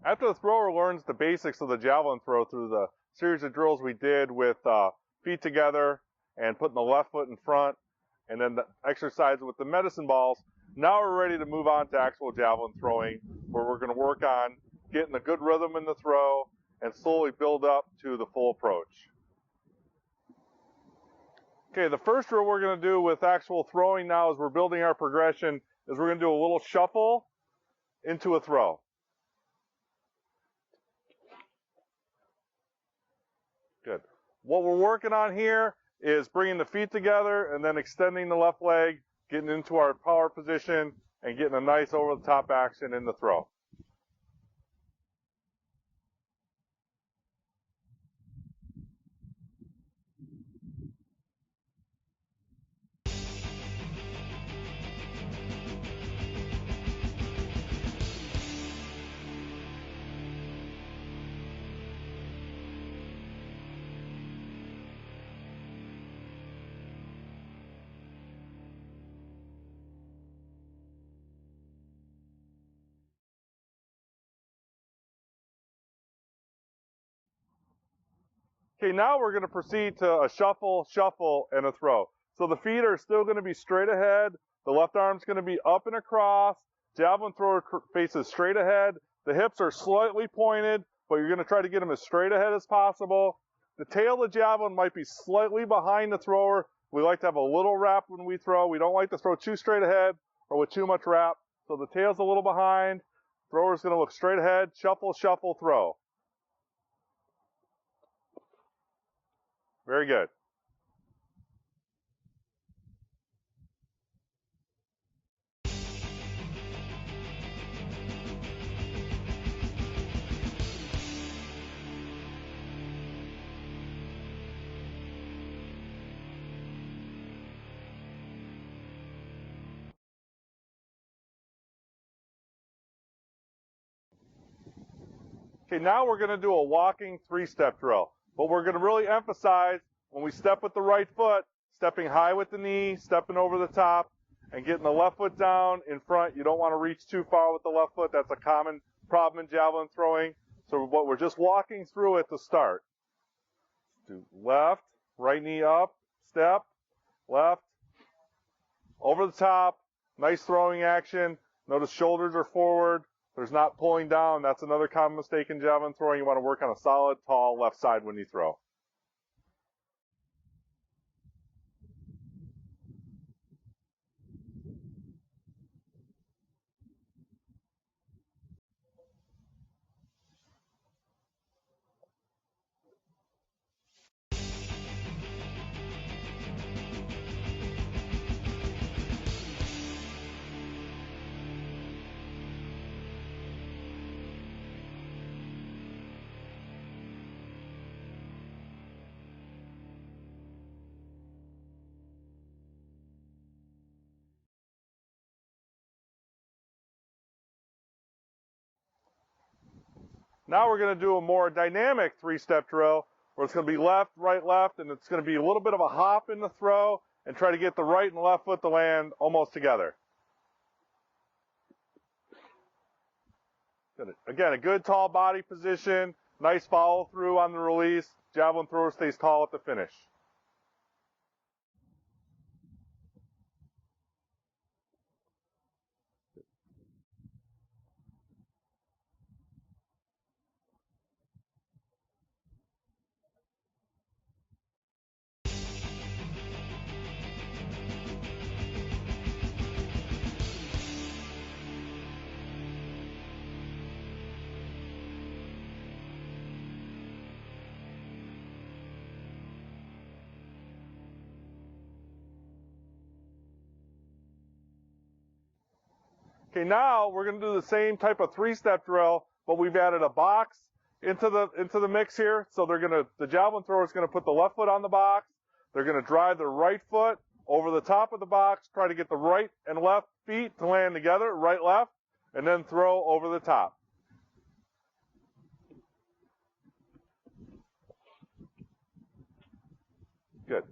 After the thrower learns the basics of the javelin throw through the series of drills we did with feet together and putting the left foot in front, and then the exercise with the medicine balls, now we're ready to move on to actual javelin throwing, where we're going to work on getting a good rhythm in the throw and slowly build up to the full approach. Okay, the first drill we're going to do with actual throwing now as we're building our progression is we're going to do a little shuffle into a throw. Good. What we're working on here is bringing the feet together and then extending the left leg, getting into our power position, and getting a nice over-the-top action in the throw. Okay, now we're going to proceed to a shuffle, shuffle, and a throw. So the feet are still going to be straight ahead. The left arm's going to be up and across. Javelin thrower faces straight ahead. The hips are slightly pointed, but you're going to try to get them as straight ahead as possible. The tail of the javelin might be slightly behind the thrower. We like to have a little wrap when we throw. We don't like to throw too straight ahead or with too much wrap. So the tail's a little behind. Thrower's going to look straight ahead. Shuffle, shuffle, throw. Very good. Okay, now we're going to do a walking three-step drill. But we're going to really emphasize when we step with the right foot, stepping high with the knee, stepping over the top, and getting the left foot down in front. You don't want to reach too far with the left foot. That's a common problem in javelin throwing. So we're just walking through it to start. Do left, right knee up, step, left, over the top, nice throwing action. Notice shoulders are forward. There's not pulling down. That's another common mistake in javelin throwing. You want to work on a solid, tall left side when you throw. Now we're going to do a more dynamic three-step drill where it's going to be left, left, and it's going to be a little bit of a hop in the throw and try to get the right and left foot to land almost together. Again, a good tall body position, nice follow through on the release. Javelin thrower stays tall at the finish. Okay, now we're going to do the same type of three-step drill, but we've added a box into the mix here. So the javelin thrower is going to put the left foot on the box. They're going to drive the right foot over the top of the box, try to get the right and left feet to land together, right, left, and then throw over the top. Good.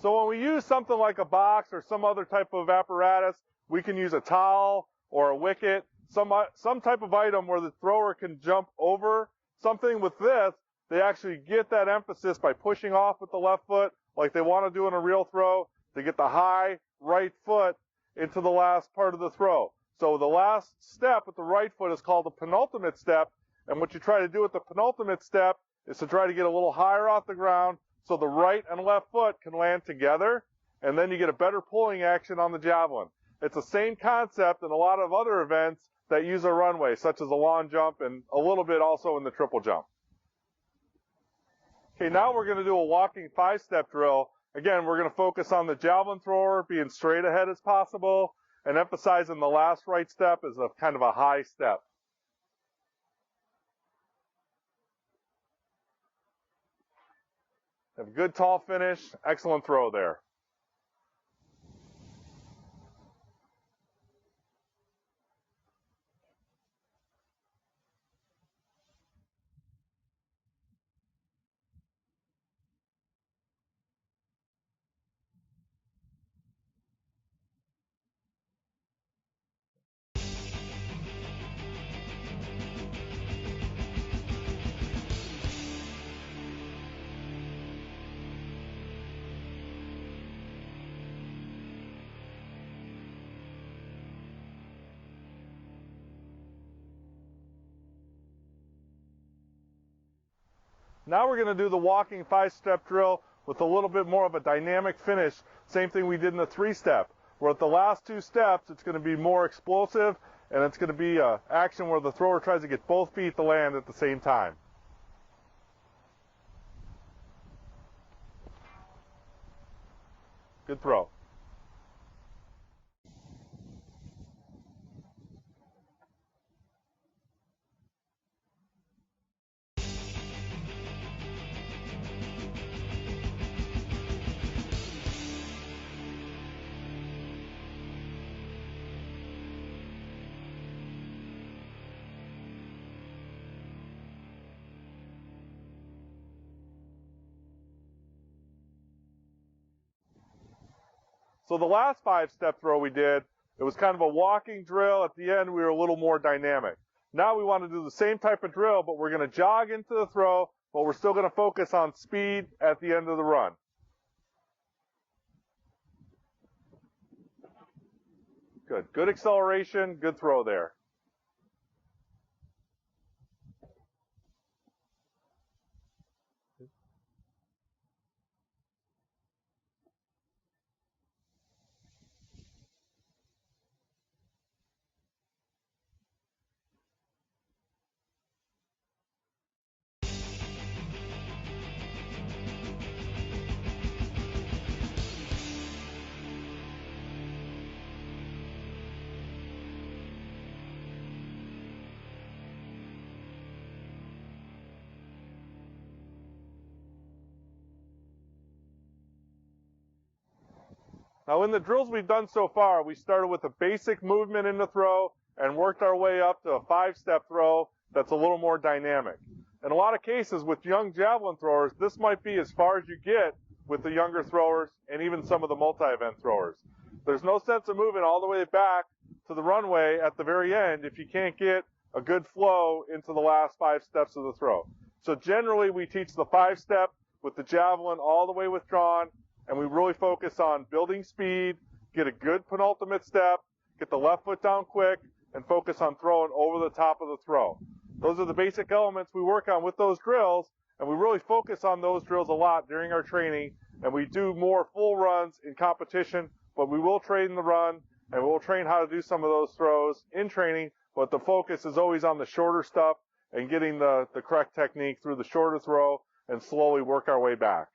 So when we use something like a box or some other type of apparatus, we can use a towel or a wicket, some type of item where the thrower can jump over something. With this, they actually get that emphasis by pushing off with the left foot like they want to do in a real throw. They get the high right foot into the last part of the throw. So the last step with the right foot is called the penultimate step. And what you try to do with the penultimate step is to try to get a little higher off the ground so the right and left foot can land together, and then you get a better pulling action on the javelin. It's the same concept in a lot of other events that use a runway, such as a long jump and a little bit also in the triple jump. Okay, now we're going to do a walking 5-step drill. Again, we're going to focus on the javelin thrower being straight ahead as possible and emphasizing the last right step as a kind of a high step. Have a good tall finish, excellent throw there. Now we're going to do the walking 5-step drill with a little bit more of a dynamic finish. Same thing we did in the 3-step. Where at the last 2 steps, it's going to be more explosive, and it's going to be an action where the thrower tries to get both feet to land at the same time. Good throw. So the last 5-step throw we did, it was kind of a walking drill. At the end, we were a little more dynamic. Now we want to do the same type of drill, but we're going to jog into the throw, but we're still going to focus on speed at the end of the run. Good. Good acceleration, good throw there. Now in the drills we've done so far, we started with a basic movement in the throw and worked our way up to a 5-step throw that's a little more dynamic. In a lot of cases with young javelin throwers, this might be as far as you get with the younger throwers and even some of the multi-event throwers. There's no sense of moving all the way back to the runway at the very end if you can't get a good flow into the last 5 steps of the throw. So generally we teach the 5-step with the javelin all the way withdrawn, and we really focus on building speed, get a good penultimate step, get the left foot down quick, and focus on throwing over the top of the throw. Those are the basic elements we work on with those drills, and we really focus on those drills a lot during our training, and we do more full runs in competition, but we will train the run, and we'll train how to do some of those throws in training, but the focus is always on the shorter stuff and getting the correct technique through the shorter throw and slowly work our way back.